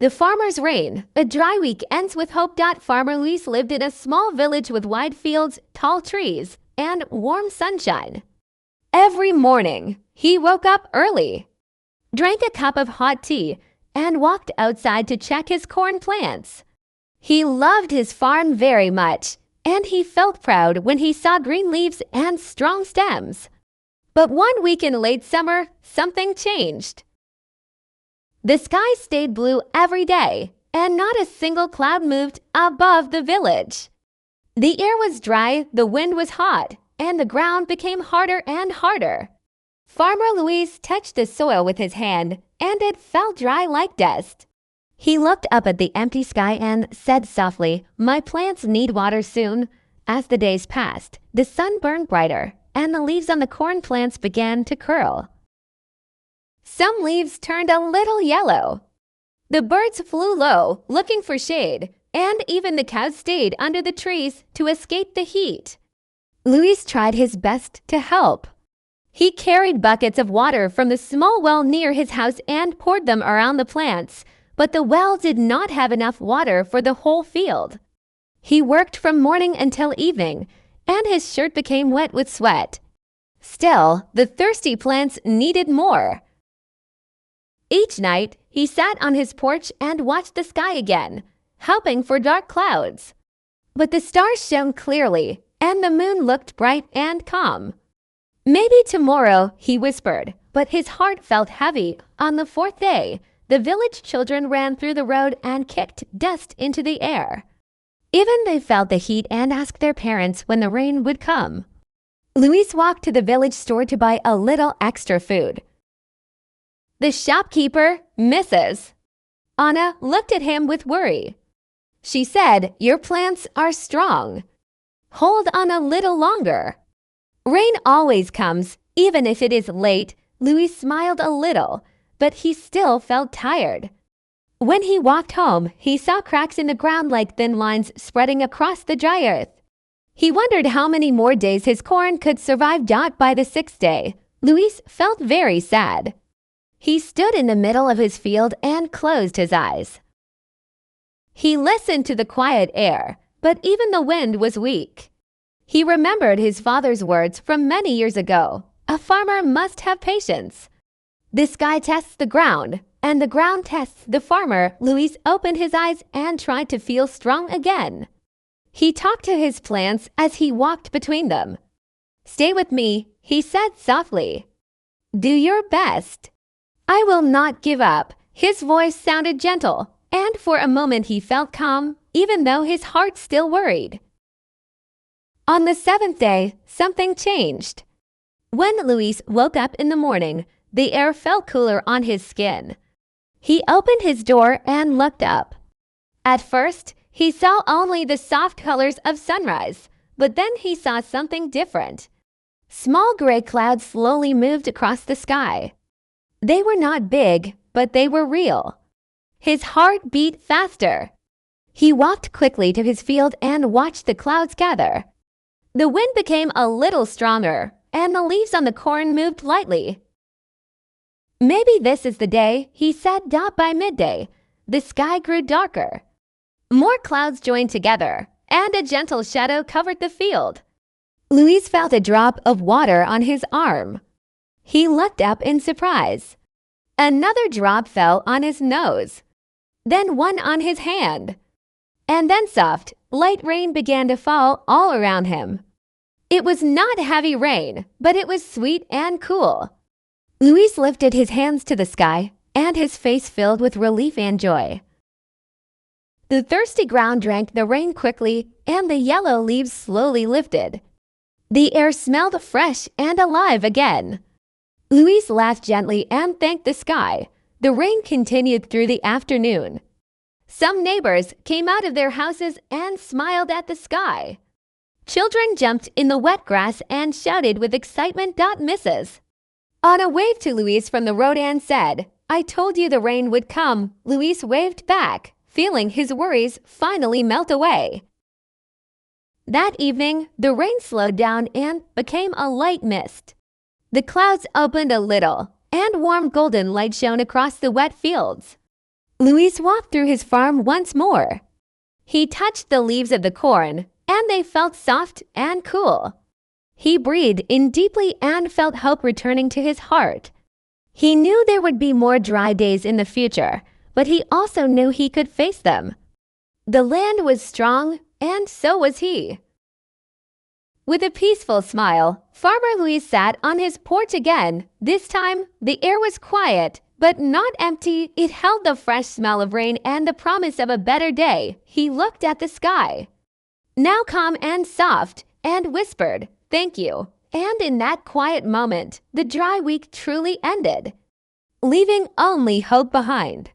The Farmer's Rain. A dry week ends with hope. Farmer Luis lived in a small village with wide fields, tall trees, and warm sunshine. Every morning, he woke up early, drank a cup of hot tea, and walked outside to check his corn plants. He loved his farm very much, and he felt proud when he saw green leaves and strong stems. But one week in late summer, something changed. The sky stayed blue every day, and not a single cloud moved above the village. The air was dry, the wind was hot, and the ground became harder and harder. Farmer Luis touched the soil with his hand, and it felt dry like dust. He looked up at the empty sky and said softly, "My plants need water soon." As the days passed, the sun burned brighter, and the leaves on the corn plants began to curl. Some leaves turned a little yellow. The birds flew low, looking for shade, and even the cows stayed under the trees to escape the heat. Luis tried his best to help. He carried buckets of water from the small well near his house and poured them around the plants, but the well did not have enough water for the whole field. He worked from morning until evening, and his shirt became wet with sweat. Still, the thirsty plants needed more. Each night, he sat on his porch and watched the sky again, hoping for dark clouds. But the stars shone clearly, and the moon looked bright and calm. "Maybe tomorrow," he whispered, but his heart felt heavy. On the fourth day, the village children ran through the road and kicked dust into the air. Even they felt the heat and asked their parents when the rain would come. Luis walked to the village store to buy a little extra food. The shopkeeper, Mrs. Anna, looked at him with worry. She said, "Your plants are strong. Hold on a little longer." Rain always comes, even if it is late. Luis smiled a little, but he still felt tired. When he walked home, he saw cracks in the ground like thin lines spreading across the dry earth. He wondered how many more days his corn could survive. By the sixth day, Luis felt very sad. He stood in the middle of his field and closed his eyes. He listened to the quiet air, but even the wind was weak. He remembered his father's words from many years ago. A farmer must have patience. The sky tests the ground, and the ground tests the farmer. Luis opened his eyes and tried to feel strong again. He talked to his plants as he walked between them. "Stay with me," he said softly. "Do your best. I will not give up." His voice sounded gentle, and for a moment he felt calm, even though his heart still worried. On the seventh day, something changed. When Luis woke up in the morning, the air felt cooler on his skin. He opened his door and looked up. At first, he saw only the soft colors of sunrise, but then he saw something different. Small gray clouds slowly moved across the sky. They were not big, but they were real. His heart beat faster. He walked quickly to his field and watched the clouds gather. The wind became a little stronger, and the leaves on the corn moved lightly. "Maybe this is the day," he said. By midday, the sky grew darker. More clouds joined together, and a gentle shadow covered the field. Luis felt a drop of water on his arm. He looked up in surprise. Another drop fell on his nose, then one on his hand. And then soft, light rain began to fall all around him. It was not heavy rain, but it was sweet and cool. Luis lifted his hands to the sky, and his face filled with relief and joy. The thirsty ground drank the rain quickly, and the yellow leaves slowly lifted. The air smelled fresh and alive again. Luis laughed gently and thanked the sky. The rain continued through the afternoon. Some neighbors came out of their houses and smiled at the sky. Children jumped in the wet grass and shouted with excitement. Mrs. Anna waved to Luis from the road and said, "I told you the rain would come." Luis waved back, feeling his worries finally melt away. That evening, the rain slowed down and became a light mist. The clouds opened a little, and warm golden light shone across the wet fields. Luis walked through his farm once more. He touched the leaves of the corn, and they felt soft and cool. He breathed in deeply and felt hope returning to his heart. He knew there would be more dry days in the future, but he also knew he could face them. The land was strong, and so was he. With a peaceful smile, Farmer Luis sat on his porch again. This time, the air was quiet, but not empty. It held the fresh smell of rain and the promise of a better day. He looked at the sky, now calm and soft, and whispered, "Thank you." And in that quiet moment, the dry week truly ended, leaving only hope behind.